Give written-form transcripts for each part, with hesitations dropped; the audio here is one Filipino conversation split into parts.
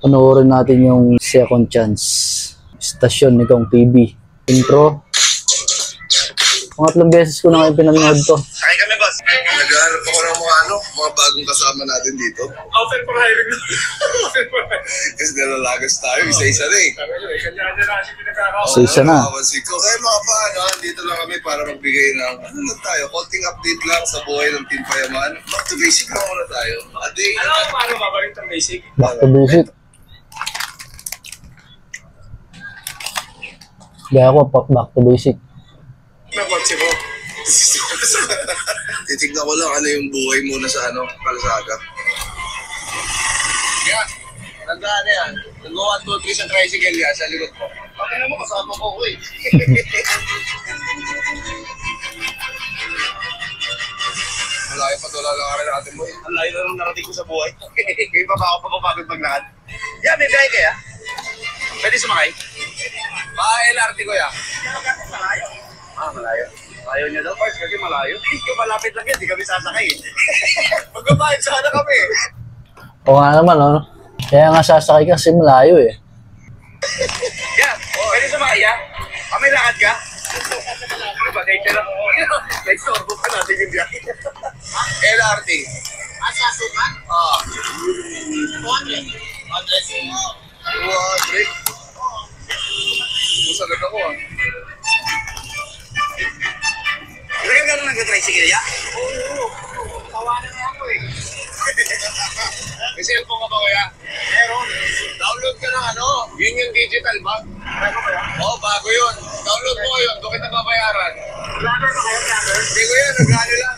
Panoorin natin yung Second Chance. Stasyon ni Kong TV. Intro. Pangatlong beses ko na kayo pinanood to. Ay kami boss. Nag-aaral ako ng mga bagong kasama natin dito. Open for hiring. Kasi nalalagas tayo, isa-isa na eh. Isa-isa na. Kaya mga paano, dito lang kami para magbigay ng, tayo, konting update lang sa buhay ng Team Payaman. Back to basic lang muna tayo. Paano babalik ng basic? Back to basic. Gaya ko, back to basic. Ng kotse mo. Titignan ko lang ano yung buhay muna sa kalsada. Yan. Tandaan na yan. Nag-1, 2, 3 sa tricycle yan sa likod ko. Bakit naman kasama ko eh. Malayo pa doon lalakarin natin mo eh. Ang layo na nung narating ko sa buhay. Kaya pa ako pagpapagod maglakad. Yan, may biyahe kaya. Pwede sumakay? LRT ko yan. Malayo. Malayo. Ayaw niya daw, Parts, kasi malayo. Kung malapit lang yan, di kami sasakay. Magbabayad sana kami. Oo nga naman, no? Kaya nga sasakay kasi malayo eh. Yeah, pwede sumakay ya? May lakad ka? Bagay ka lang. Nag-sorbo pa natin yung biyahe. LRT. Sasukan? Oo. 200. 200? Musagot ako ah. Ilagan ka na nag-tricycle ya? Oo. Tawanan niya ako eh. May cellphone ka ba kuya? Meron. Download ka ng yun yung digital ba? Bago ba yan? Oo, bago yun. Download mo yun, doon kita babayaran. Vlogger ka kayo, vlogger? Hindi ko yan, nag-ano lang,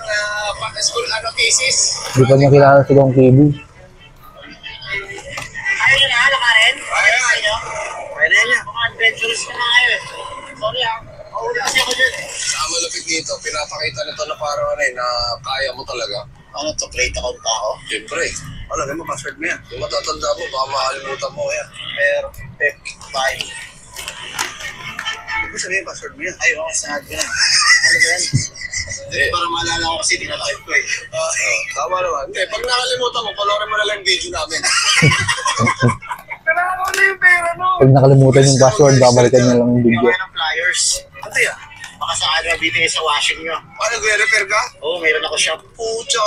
school thesis. Hindi pa niya kilala si Kong TV. Ayaw nyo na, lakarin? Ayaw. Pwede niya. Mga adventurous ka na kayo eh. Sorry ha. Kasi ako dyan. Sa malapit dito, pinapakita nito na parang na kaya mo talaga. Ano to, create account pa ako? Siyempre. Alam mo, password mo yan. Yung matatanda mo, baka makalimutan mo yan. F5. Hindi ko sabihin password mo yan. Ay, okay, sahad ko na. Ano ba yan? Para maalala ko kasi dinatype ko eh. Tama naman. Hindi, pag nakalimutan mo, panoorin mo na lang yung video namin. Kailangan ko na yung pera no. Pag nakalimutan yung password, babalikan niya lang yung video. Kaya ng flyers. Ano yan? Baka saan na bitin sa washing nyo. Ano, nag-repair ka? Oo, mayroon ako shop. Pucha,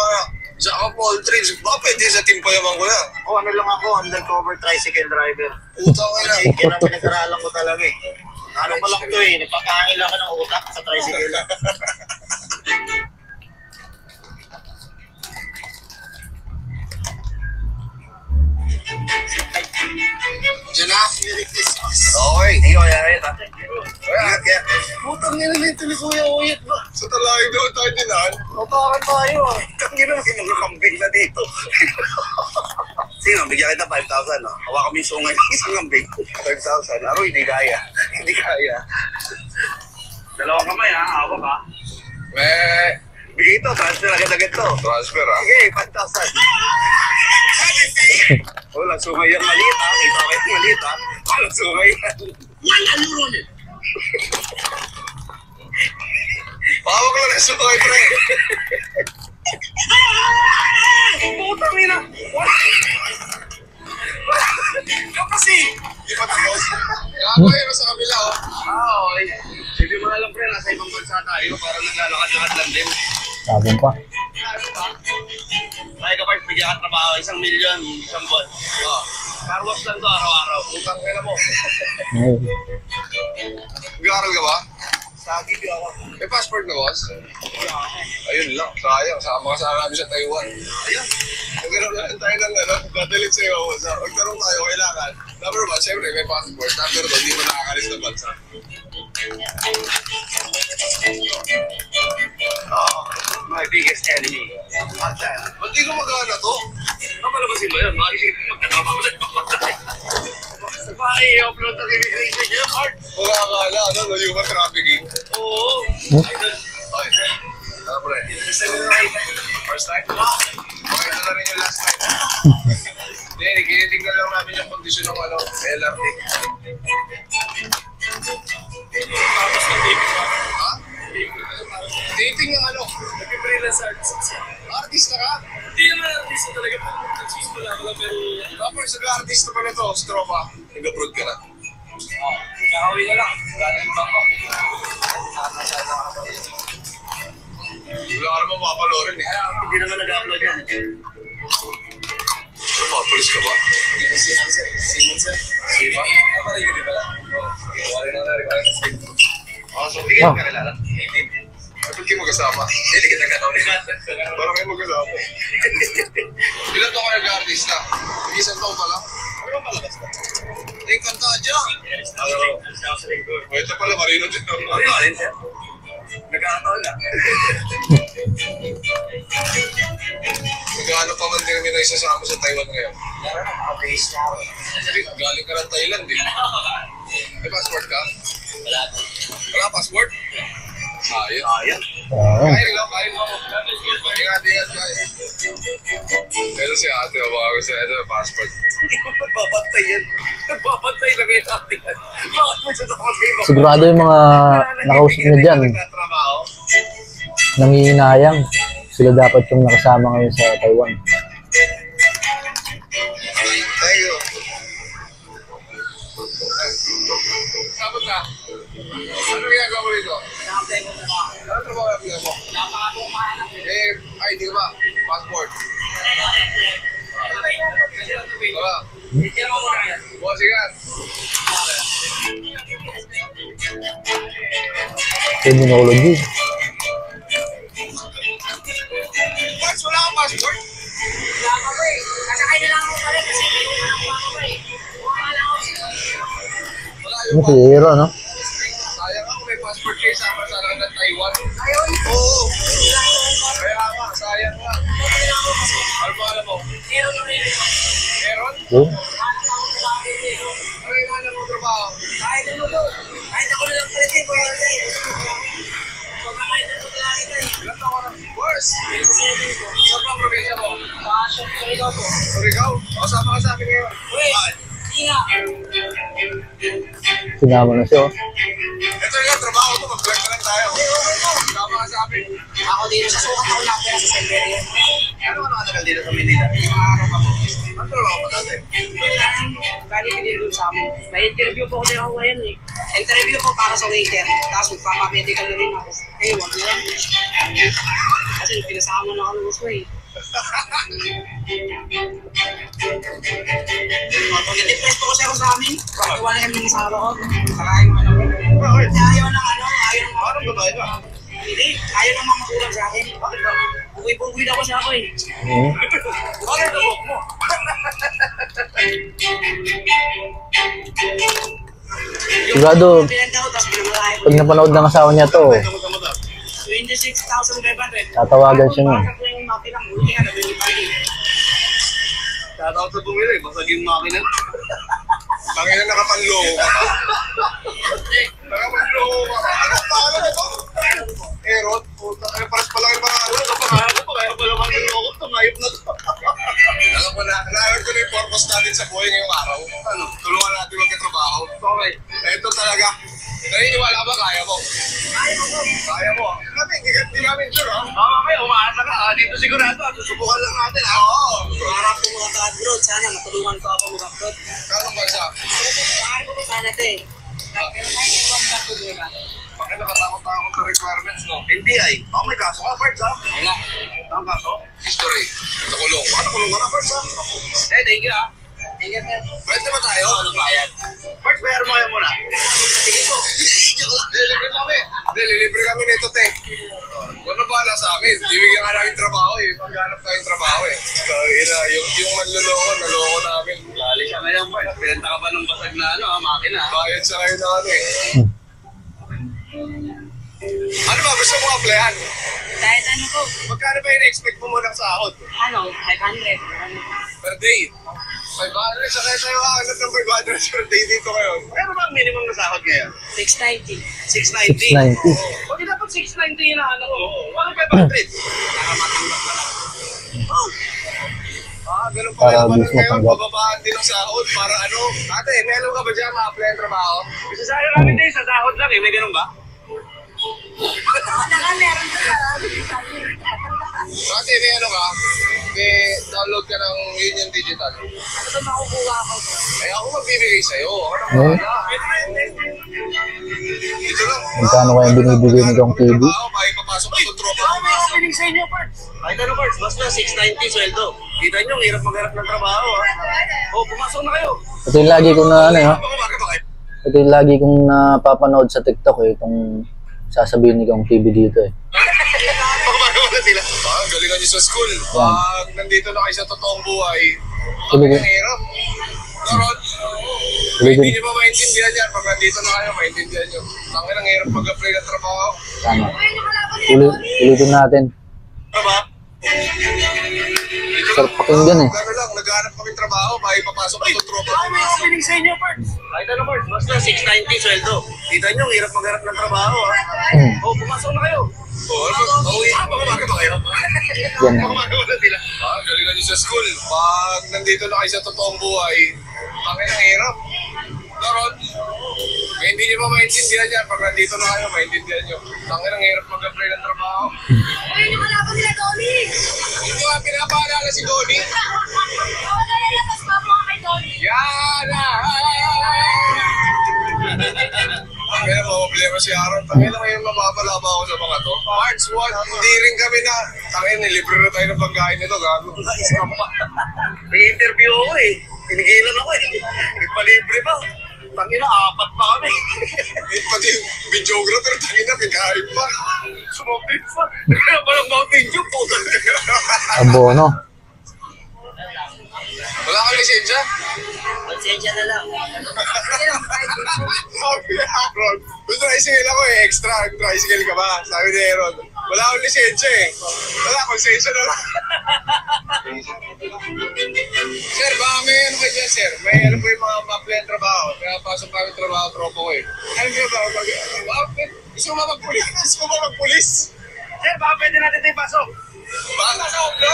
sa poultry. Baka pwede sa Team Payaman ko yan. Oo, ano lang ako, undercover tricycle driver. Puta ko na. Yan ang pinag-aralan ko talaga eh. Ano pa lang ito eh, nagpapahangil ako ng utak sa tricycle lang. Diyan na, Merry Christmas. Okay, hindi ko kaya tatay. Kaya, putang nila na ito ni Kuya Uyat ba? Sa talagay doon tayo dinan? Matakan tayo ah. Tangin naman yung mga kambing na dito. Sige, bigyan kita 5,000 no? Hawa kami sungay ng isang kambing. 5,000. Aro, hindi kaya. Hindi kaya. Dalawang kamay ha, hawak ha. Bigay ito, transfer agad-agad to. Transfer ha? Sige, 5,000. Walang sungay yan maliit ha. Ito kayo maliit ha. Walang sungay yan. Walang Bawag ko lang na sungay pre. Putang ina. Kasi, di pa tapos. Ako yun sa kabila oh. Okay. Hindi mo na lang pre, nasa ibang bansa tayo. Parang naglalakad-lakad lang din. Sabon pa. Ay kapag bigyan ka trabaho, 1 milyon, isang buwan. Car wash lang to araw-araw. Utang kaya mo. Nag-aaral ka ba? Sagip yun ako. May passport na boss? Ayun lang, sayang. Sama ka sana namin sa Taiwan. Ayun. Nagkaroon na tayo ng dadalit sa'yo. Magkaroon tayo, kailangan. Number 1, siyempre may passport. Number 2, hindi mo nakakalis ng bansa. My biggest enemy. Ba't di ko magana to? Napalabasin ba yan? Makikita magkatama ko sa i-upload ang immigration niya, Mark. Wala akala, human trafficking. Oo. Okay. Ano pre? First time? Okay na rin yung last time. Hindi, kinitignan lang namin yung kondisyon ng LRT. Tapos ng baby pa. Ha? Dating ng ano? Nag-freelance artist. Artista ka? Hindi naman artista talaga. Nagsisimula ko lang pero... Tapos nag-artista pa na to, stropa. Nag-abroad ka na. Kakawi na lang. Galing ba ako? Wala ka naman mapapalorin eh. Hindi naman nag-upload yan. Ano ba? Police ka ba? Siman sir. Siman? Ano ba rin ba? Wala na rin. So hindi ka nakilala? Ba't kayo mag-asama? Hindi ka nagkataon. Parang kayo mag-asama. Ilan to kayo nag-artista? Isang taon pa lang? Ano ba palagas ka? Ay, kanta dyan! Ito pala, marino dyan. Marino rin siya. Nagkakataon lang. Nag-ano pa man din kami na isasama sa Taiwan ngayon? Galing ka ng Thailand eh. May passport ka? Wala passport? Ayan. Kain lang. Ingat, guys. Ito si ate, bago sa ito, passport. Hindi ko magbabantay yan. Nagbabantay lang yung ate yan. Bakit mo siya nakapagay mo? Sigurado yung mga nakausap niya dyan, nangihinayang. Sila dapat yung nakasama ngayon sa Taiwan. Thank you. Sabot na. Ano ginagawa mo rito? Ano trabaho na pinag mo? ID ba? Passport? Wala. Bosigan. Criminology. Wala kang passport? Wala ka ba eh. Kasakay na lang ako pa rin kasi hindi ko nakuha ko pa eh. Wala ako siya. Wala Ano yung si Hero, no? sayang ako may passport kayo sa lang ng Taiwan. Ayun. Oo. Kaya nga, sayang nga. Ano ba alam mo? Meron na rin. Meron? Oh. Ano yung alam mo trabaho? Kahit ano to. Kahit ako na lang palit eh. Kaya na eh. Pagkakain na ito lang ito eh. Ilan ako na? Worse. Saan ba ang probinsya mo? Passion ko rin ako. Surigao? O, sama ka sa akin ngayon. Uy. Bakit? Hindi nga. Sinama na siya, oh. Ito yung trabaho ko, mag-vlog na lang tayo. Sama ka sa akin. Ako dito sa sukat ako nakapera sa Siberia. Ano ka nakatagal dito sa Manila? Mga araw ako. Ano trabaho mo dati? Galing ka dito sa amin. May interview po ko din ako ngayon eh. Interview po para sa waiter. Tapos magpapamedical na rin ako. Eh, wag na lang. Kasi pinasama na ako ng gusto eh. Pag-depress po kasi ako sa amin. Bakit wala kami ng asawa ko? Kakain mo lang. Bakit? Kasi ayaw ng ano, ayaw ng Parang babae ka. Hindi, ayaw ng mga magulang sa akin. Bakit ba? Buwi-buwi na ako sa ako eh. Bakit ka mo? Sigurado, Pinanta ko, tapos pinamalahay ko. pag napanood ng asawa niya to, 26,500. tatawagan siya niya. Bakit yung makina? Buti nga, nabili pa rin. Shoutout sa bumili, basag yung makina. Tangina nakapanloko ka pa. Nakapanloko ka pa. Ano pangalan na to? Erot? Puta, kaya paras pa lang yung mga ano. Kapangalan ko pa, kaya pala manloko. Tumayop na to. Alam ko na, na-alam ko na yung purpose natin sa buhay ngayong araw. Ano? Tulungan natin magkatrabaho. Okay. Ito talaga. Naniniwala ba kaya mo? Kaya mo. Hindi namin sure, ha? Mamaya, umaasa ka. Dito sigurado. Susubukan lang natin, ha? Oo. Pangarap ko mga ka-abroad. Sana matulungan ko ako mag-abroad. Kanong bansa? Pangarap ko sana ito eh. Pero kahit ibang bato nila. Bakit nakatakot-takot sa requirements, no? Hindi ay. Ako may kaso ka, Pards, ha? Wala. Ang kaso? History. Sa kulong. Ano kulong ka na, Pards, ha? Thank you, ha? Tingnan mo. Pwede ba tayo? Ano ba yan? Pards, bayar mo yan muna. Sige po. Lilibre kami. Hindi, lilibre kami nito, te. Ano ba na sa amin? Ibigyan ka namin trabaho, eh. Paghanap tayong trabaho, eh. Yung manluloko, naloko namin. Lali siya ngayon, boy. Pinenta ka pa ng basag na makina. Bayad siya ngayon na ano, eh. Ano ba? Gusto mo applyan? Kahit ano ko. Magkano ba in-expect mo muna sa sahod? Ano? 500. Per day? 500? Sa kaya tayo kakanap ng 500 per day dito ngayon. Pero ba ang minimum na sahod ngayon? 690. 690. 690. Huwag dapat 690 yun na ano. Wala 500. Nakamatanggap ka lang. Ganun pa Para naman bis ngayon, matanggap. bababaan din ang sahod para ano. Ate, may alam ka ba dyan ma-apply ang trabaho? Isa sa namin din, sa sahod lang eh. May ganun ba? Kasi may ano ka, may download ka ng Union Digital. Ano makukuha ako? Ay ako magbibigay sa'yo. Eh, Dito lang. magkano kaya binibigay ni Kong TV? Ako, makipapasok sa tropa. Baka may opening sa inyo, Parts. Kahit ano, Parts, basta 690 sweldo. Kita nyo, ang hirap magharap ng trabaho, ha? O, pumasok na kayo. Ito yung lagi kong na ano ha. Bakit ba kayo? Ito yung lagi kong napapanood sa TikTok eh. Itong sasabihin ni Kong TV dito eh. Pagmano na sila. Galingan nyo sa school. Pag nandito na kayo sa totoong buhay, Tuloy ang hirap. Karon, hindi nyo ba maintindihan yan? Pag nandito na kayo, maintindihan nyo. Tangin ang hirap mag-apply ng trabaho. Tama. Ulitin natin. Ano ba? Sarap pakinggan eh. Gano'n lang, naghanap kami trabaho, makipapasok sa tropa. Baka may opening sa inyo, Parts. Kahit ano, Parts, basta 690 sweldo. Kita nyo, ang hirap magharap ng trabaho, ha? O, pumasok na kayo. Bakit ba kayo? Yan na. Pagmano na sila. Galingan nyo sa school. Pag nandito na kayo sa totoong buhay, tangin ang hirap. Karon, kaya hindi nyo ba maintindihan yan? Pag nandito na kayo, maintindihan nyo. Tangin ang hirap mag-apply ng trabaho. Ayun yung kalaban nila, Tony! Hindi nga pinapaalala si Donnie. Wala na labas pa po kay Tony. Yan! Kaya problema si Aaron. Tangin na ngayon mapapalaba ako sa mga to. March 1, hindi rin kami na. Tangin, nilibre na tayo ng pagkain nito. Gago. May interview ako, eh. Pinigilan ako, eh. Nagpalibre pa. Tangin na, 4 pa kami. Pati yung videographer, tangin na, pinahin pa. Sumapit pa. Kaya palang Mountain Dew po. Abono. Wala kang lisensya? Pasensya na lang. Sabi ni Aaron, yung tricycle ako eh, extra. Tricycle ka ba? Sabi ni Aaron, wala akong lisensya eh. Wala, konsensya na lang. Sir, baka may ano kayo dyan, sir? May ano po yung mga ma-apply ang trabaho. Kaya pasok pa yung trabaho, tropo ko eh. Alam niyo ba, gusto mo magpulis? Gusto mo magpulis? Sir, baka pwede natin tayo pasok. Baka sa oblo?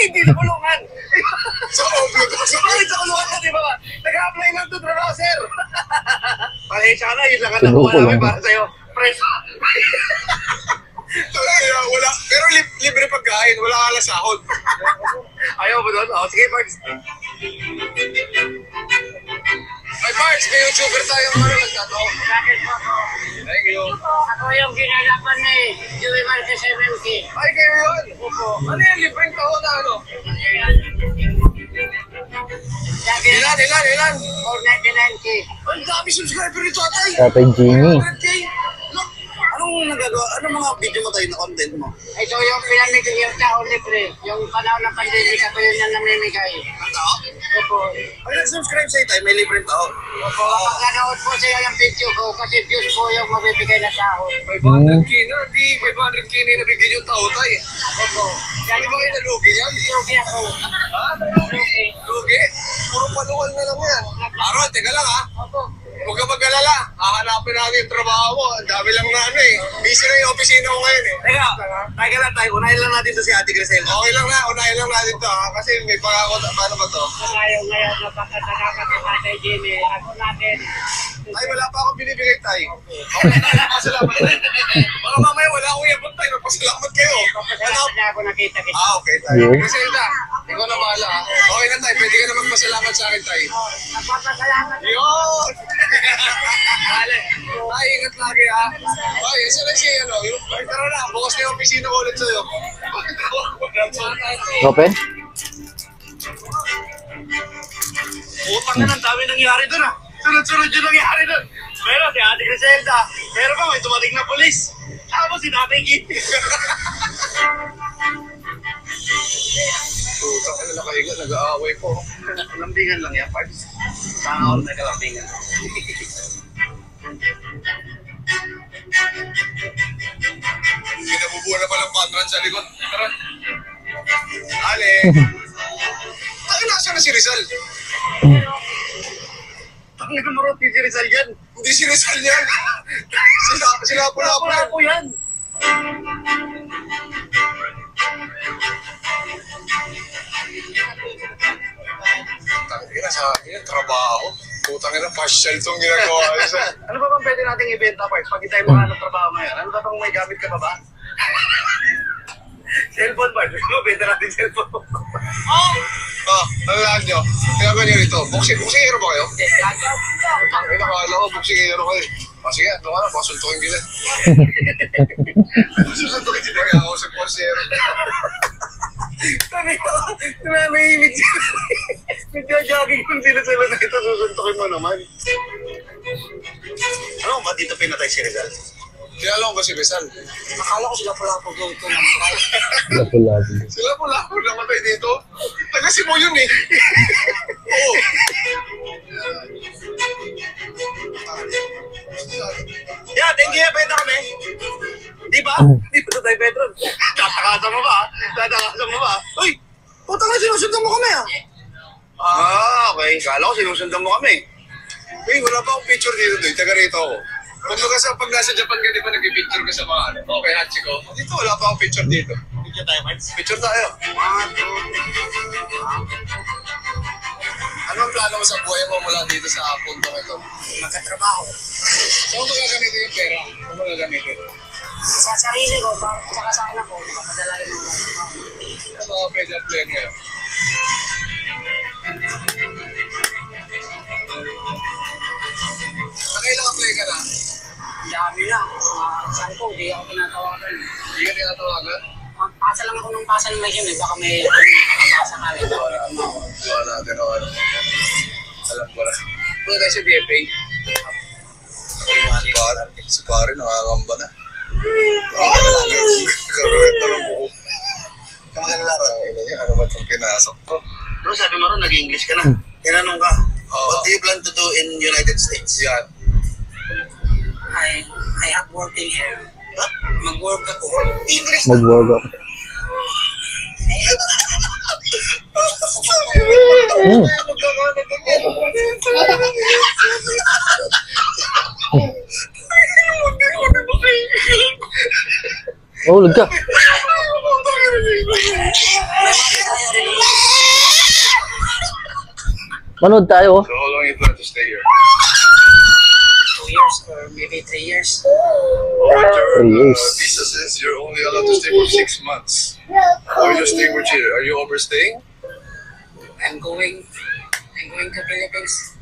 Hindi na kulungan. Sa oblo to. Bakit sa kulungan na, di ba? Nag-apply na ito trabaho, sir. Pasensya ka na, yun lang ang Sinuko nakuha namin lang. para sa'yo. Press. Kaya wala, pero libre pagkain, wala ka lang sahod. Ayaw mo doon? O, sige, Marks. Ay, March, may YouTuber tayong ano nagtataw. Bakit po ako? Thank you. Ako yung ginagapan ni Joey Marquez MMK. Ay, kayo yun. Opo. Ano yan, libreng taon na ano? Ilan? 499K. Ang dami subscriber nito, atay. Tatay Jimmy. 100K. Look, anong nagagawa? Anong mga video mo tayo na content mo? Ito yung pinamigay yung taon libre. Yung panahon ng pandemic, ako yun yung namimigay. Ang tao? Opo. Ay, nag-subscribe sa'yo tayo, may libreng tao. Opo, kapag nanood po siya ng video ko, kasi views po yung mabibigay na sahod. 500K na, di 500K na yung nabigyan yung tao tayo. Opo. Ano ba kayo nalugi yan? Lugi ako. Ha? Lugi. Lugi? Puro paluwal na lang yan. Aaron, teka lang ha. Opo. Huwag ka mag-alala. Hahanapin natin yung trabaho mo. Ang dami lang na ano eh. Busy na yung opisina ko ngayon eh. Teka lang tayo, unahin lang natin to si Ate Grisel. Okay lang na. Unahin lang natin to ha. Kasi may pangako. Paano ba to? Tayo ngayon, napakasalamat sa Tatay Jimmy. Ako natin. Ay, wala pa akong binibigay tayo. Okay, pasalamat. Baka mamaya wala akong yapon tayo. Pasalamat kayo. Pasalamat na ako nakita kita. Okay tayo. Yun. Kasi na, ikaw na bahala ha. Okay na tayo. Pwede ka na magpasalamat sa akin tayo. Napapasalamat. Yun! Ay, ingat lagi ha. Ay, isa lang siya ano. Ay, tara na. Bukas na yung opisina ko ulit sa'yo. Open? Utang na, ang dami nangyari doon ah. Sunod-sunod yung nangyari doon. Pero si Ate Griselda, pero pa may tumating na polis. Tapos si Tatay Kitty. Tutang ka na nakahiga. Nag-aaway po. Lambingan lang yan, Pards. Saan ako nagkalambingan? Pinabubuha na palang patron sa likod. Tara. Ale. Ay, nasa na si Rizal? Ang namarot si Rizal yan. Hindi si Rizal yan. Sila Wala po yan. Tangina sa akin, trabaho. Putang ina, partial tong ginagawa niya sa... Ano ba bang pwede nating ibenta, Parks? Pag tayo makahanap trabaho ngayon, ano ba bang may gamit ka pa ba? Cellphone, Parks. Benta natin cellphone. Ano lahat nyo? Kaya ba nyo rito? Boxing-hero ba kayo? Ay, nakakala ko, boxing-hero kayo. Sige, ito ka na, baka suntukin kita. Susuntukin sila, kaya ako sa boxing-hero. Sabi ko, namimig sila. Nagja-jogging kung sila na ito, susuntukin mo naman. Ano ba dito pinatay si Rizal? Kilala mo ba si Rizal? Nakala ko sila pala ako dito ng Lapu-lapu. Sila pula ako namatay dito. Taga-Cebu yun eh. Oo. Yeah, thank you, pwede kami. Di ba? Di ba tayo, Pedro? Tatakasan mo ba? Tatakasan mo ba? Uy! Puta nga, sinusundan mo kami okay. Kala ko sinusundan mo kami. Uy, wala pa akong picture dito doy. Taga rito ako. Pag nasa Japan ka, di ba nag-picture ka sa mga ano? Okay, Hachiko. Dito, wala pa akong picture dito. Picture tayo, Mike? Picture tayo. Anong plano mo sa buhay mo mula dito sa puntong ito? magkatrabaho. Saan mo gagamitin yung pera? Saan mo gagamitin? Sa sarili ko, tsaka sa anak ko, makapadala rin mo. Ano mga pwede ang plan ngayon? Nakailang ang play ka na? Dami na. Saan ko, di ako pinatawagan. Hindi ka tinatawagan? Pasa lang ako nung pasa ng medyo, baka may pasa ka rin. Wala natin o ano. Alam ko na. Kung tayo sa BFA, si pare nakakamba na. Karulit na lang buko. Ano ba itong pinasok ko? Bro, sabi mo rin, nag-English ka na. Tinanong ka, what do you plan to do in United States? Yan. I have working here. Mag-work ako. English Mag-work ako. Lag ka. Manood tayo. So how long you plan to stay here? 2 years or maybe 3 years. Your 3 years. visa says you're only allowed to stay for 6 months. Or you're staying with you. Are you overstaying? I'm going to Philippines.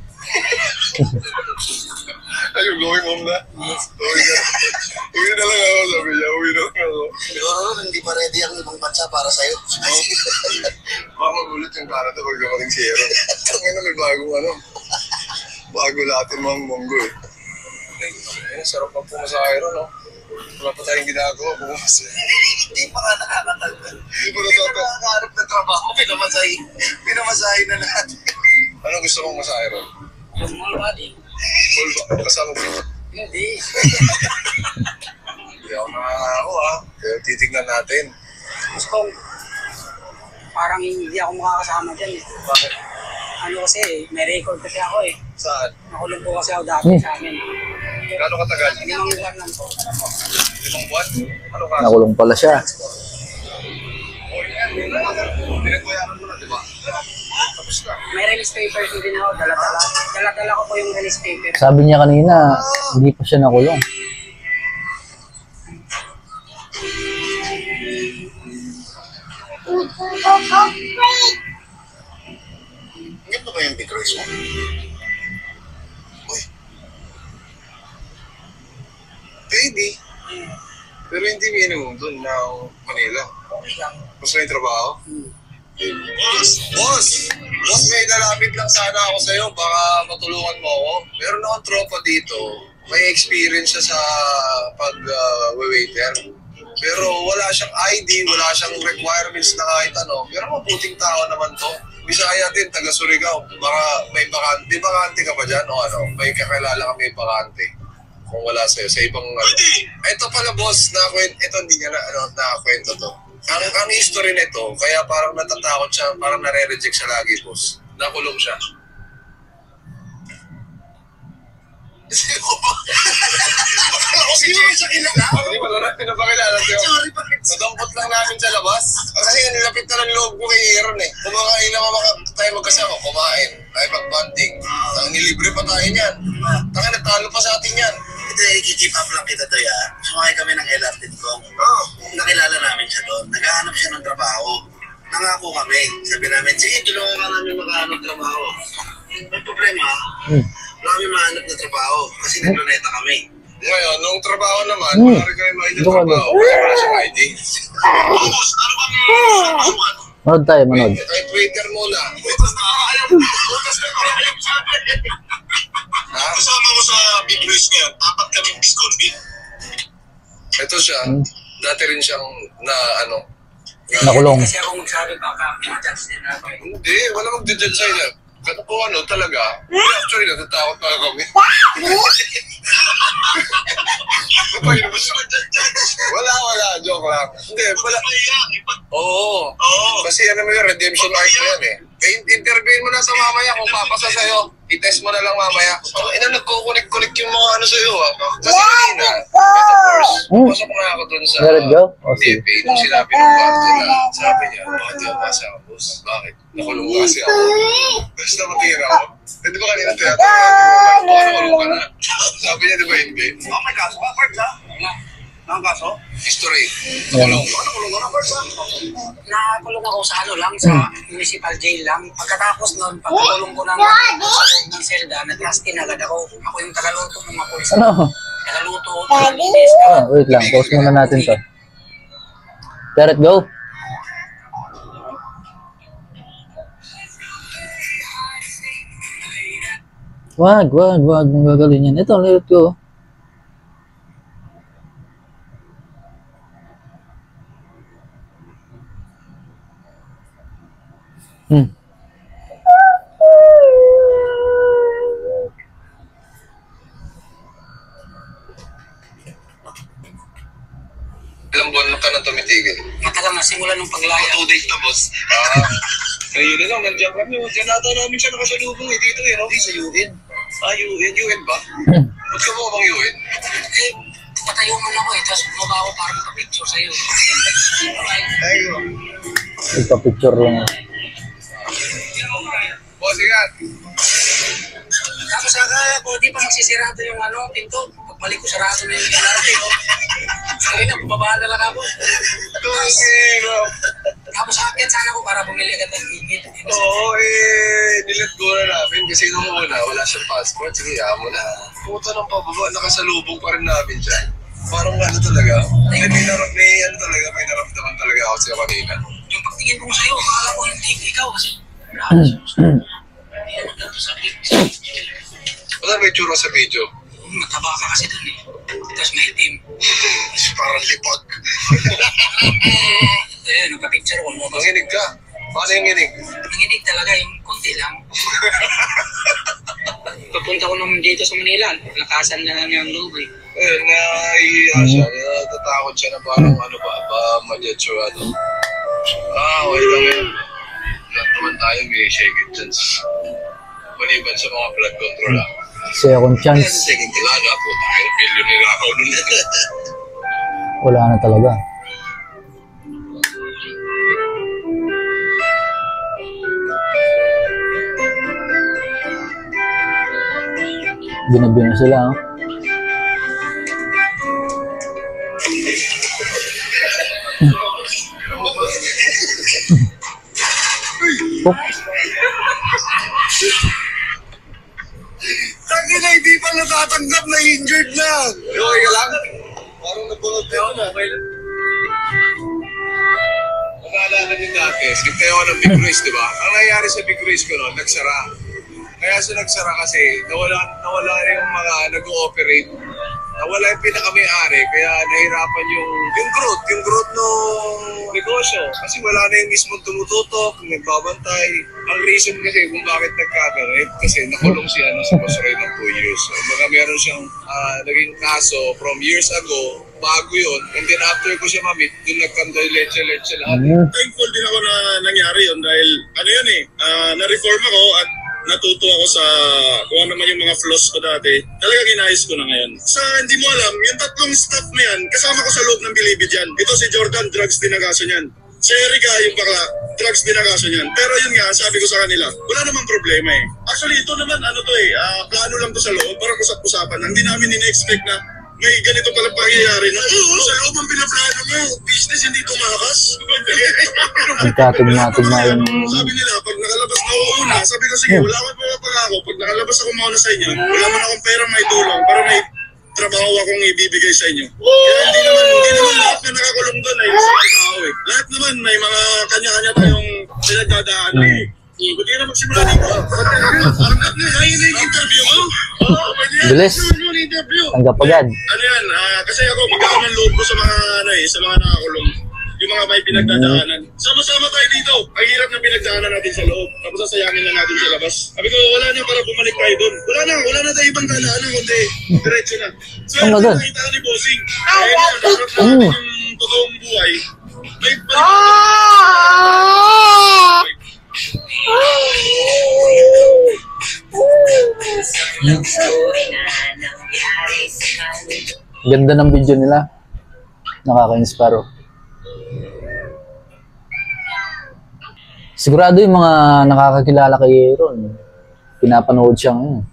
Are you going home na? Yes. Uwi na lang ako, sabi niya. Uwi na lang ako. Siguro hindi pa ready ang ibang bansa para sa'yo. Baka magulit yung Canada pag dumating si Aaron. Tangin na may bagong ano. Bago lahat yung mga monggo eh. Ay, sarap na pumas sa Aaron, no? Wala pa tayong ginagawa, pumas eh. Hindi pa nga nakakatagal. Hindi pa Hindi pa nakakaharap ng trabaho. Pinamasahin na lahat. Anong gusto mong masa Aaron? Yung mga body. Full ba? Kasama mo. Hindi. Hindi ako nakakako ah. Kaya titignan natin. Gusto ko, parang hindi ako makakasama dyan eh. Bakit? Ano kasi, may record kasi ako eh. Saan? Nakulong po kasi ako dati sa amin. Gano'ng katagal? 5 buwan lang po. 5 buwan? Ano kaso? Nakulong pala siya. O yan, pinagbayaran mo na, di ba? Tapos na. May release papers din ako, dala-dala ko po yung release paper. Sabi niya kanina, hindi pa siya nakulong. Ganito ba yung pictures mo? Uy. Baby. Pero hindi minimum doon na Manila. Gusto na yung trabaho? Boss! Boss, may nalapit lang sana ako sa'yo. Baka matulungan mo ako. Meron akong tropa dito. May experience siya sa pag-waiter. Pero wala siyang ID, wala siyang requirements na kahit ano. Pero mabuting tao naman to. Bisaya din, taga Surigao. Baka may bakante. Di bakante ka ba dyan? O ano? May kakilala ka may bakante. Kung wala sa'yo, sa ibang ano. Ito pala boss, ito hindi niya nakakwento to. Ang history nito, kaya parang natatakot siya, parang nare-reject siya lagi boss. Nakulong siya. Sino ba? Sino sa kilala? Hindi wala natin na pakilala sa'yo. Sorry, bakit? Nadampot lang namin sa labas. Kasi nilapit na ng loob ko kay Aaron eh. Kumakain naman tayo magkasama, kumain. Ay mag-bonding. Ang nilibre libre pa tayo niyan. Tanga, natalo pa sa atin yan. Hindi, kikip up lang kita doy ah. Sumakay kami ng LRT ko. Nakilala namin siya doon. Naghahanap siya ng trabaho. Nangako kami. Sabi namin, sige, tulungan ka namin maghahanap ng trabaho. May problema, wala kami mahanap ng trabaho kasi nagplaneta kami. Ngayon, nung trabaho naman, wala rin kayo makita trabaho. Kaya wala siyang ID. Boss, ano bang susuman? Manood tayo, manood. Ay, Twitter muna. Butas na ayaw. Butas na ayaw sabi. Kasama ko sa Big Boys ngayon. Apat kami discount din. Ito siya. Dati rin siyang na ano. Nakulong. Kasi ako magsabi baka ma-judge din ako. Hindi, wala mag-judge sa'yo. Katotohanan talaga. Actually, natatakot na kami. Wala. Joke lang. Hindi, wala. Oo. Kasi ano mo yun, redemption arc mo yan eh. Interviewin mo na sa mamaya kung papasa sa'yo. I-test mo na lang mamaya. Nagkukunik-kunik yung mga ano sa'yo ah. Kasi kanina, ito first, pasok na ako dun sa Let it go? DFA. Nung sinabi ng boss nila, sabi niya, bakit di ako pasa ako, boss? Bakit? Nakulong kasi ako. Tapos namatira ako. Eh, di ba kanina tiyata? Nakulong ka na. Sabi niya, di ba hindi? Oh, may kaso ka, Pards ha? Ang kaso? History. Ano kulong ka na, Pards ha? Nakakulong ako sa ano lang, sa municipal jail lang. Pagkatapos nun, pagkakulong ko ng sa loob ng selda, nag-trustin agad ako. Ako yung tagaluto ng mga pulis. Ano? Tagaluto, tagalinis. Wait lang, pause muna natin to. Let it go. Wag mong gagalin yan. Ito, let it go. Ilang buwan ka nang tumitigil? Matagal na, simula nung paglaya. 2 days na, boss. Ayun na lang, nandiyan kami. Diyan nata namin siya nakasalubong eh. Dito eh, no? Hindi sa UN. UN. UN ba? Ba't ka mo bang UN? Eh, patayo mo na ako eh, tapos bumaba ako para magpa-picture sa'yo. Ayun. Ipapicture lang. Boss, ingat. Tapos ako, di pa magsisirado yung ano, pinto. Pagbalik ko, sarado na yung LRT, no? Sabi na, bumaba na lang ako. Tapos akyat sana ko para bumili agad ng ticket. Oo, nilet go na namin kasi nung una, wala siyang passport. Sige, mo na. Puta ng pababa, nakasalubong pa rin namin dyan. Parang ano talaga, may naramdaman talaga ako siya kanina. Yung pagtingin ko sa'yo, akala ko hindi ikaw kasi hindi naman ganito sa picture. Wala may tsura sa video. Mataba ka kasi dun eh. Tapos may team. Parang lipag. Nagpa-picture ko mo. Manginig ka. Paano yung nginig? Nanginig talaga yung konti lang. Papunta ko naman dito sa Manila. Nakasan na lang yung loob eh. Naiiya siya. Natatakot siya na parang ano ba ma-jetsurado. Okay lang yun. Lahat naman tayo may second chance. Maliban sa mga blood control ah. Second chance. Second wala na po. Tayo billionaire ako nun. Wala na talaga. Binabi na sila, oh. Oh. Tagi na hindi pa natatanggap na injured na. Okay ka lang? Parang nabunod na ako. Okay lang. Naalala niyo dati, skip tayo ako ng big race, di ba? Ang nangyari sa big race ko noon, nagsara. Kaya sa nagsara kasi, nawala yung mga nag-ooperate. Nawala yung pinaka-may-ari, kaya nahirapan yung growth ng negosyo. Kasi wala na yung mismong tumututok, nagbabantay. Ang reason kasi kung bakit nagkakaroon, kasi nakulong siya sa Pasray ng 2 years. So, baka meron siyang naging kaso from years ago, bago yun. And then after ko siya mamit, dun nagkanday leche-leche lahat. Thankful din ako na nangyari yun dahil ano yun na-reform ako at natuto ako sa kung ano naman yung mga flaws ko dati. Talaga ginayos ko na ngayon. Sa hindi mo alam, yung tatlong staff na yan, kasama ko sa loob ng Bilibid yan. Ito si Jordan, drugs din na kaso niyan. Si Erica, yung bakla, drugs din ang kaso niyan. Pero yun nga, sabi ko sa kanila, wala namang problema eh. Actually, ito naman, plano lang to sa loob, parang usap-usapan. Hindi namin in-expect na may ganito pala pangyayari na, sa loob ang pinaplano mo, business hindi tumakas. Nagkatugma-tugma yung... Sabi nila, pag nakalabas na ako una, sabi ko, sige, wala akong pagpapangako. Pag nakalabas ako mauna sa inyo, wala man akong pera may tulong, para may trabaho akong ibibigay sa inyo. Kaya hindi naman lahat na nakakulong doon ay isang tao eh. Lahat naman may mga kanya-kanya tayong pinagdadaanan eh. Buti ka na magsimula dito. Parang interview mo? Oo, pwede yan. Bilis. Interview. Tanggap agad. Ano yan, kasi ako magkakaroon ng loob ko sa mga sa mga nakakulong. Yung mga may pinagdadaanan. Sama-sama tayo dito. Ang hirap na pinagdaanan natin sa loob. Tapos sasayangin na natin sa labas. Sabi ko, wala na para bumalik tayo doon. Wala na tayo ibang dadaanan, kundi diretso na. So, Oh my God. nakita ko ni Bossing. Kaya na, nakarap natin yung totoong buhay. May Ganda ng video nila. Nakaka-inspire. Sigurado yung mga nakakakilala kay Aaron, pinapanood siya ngayon.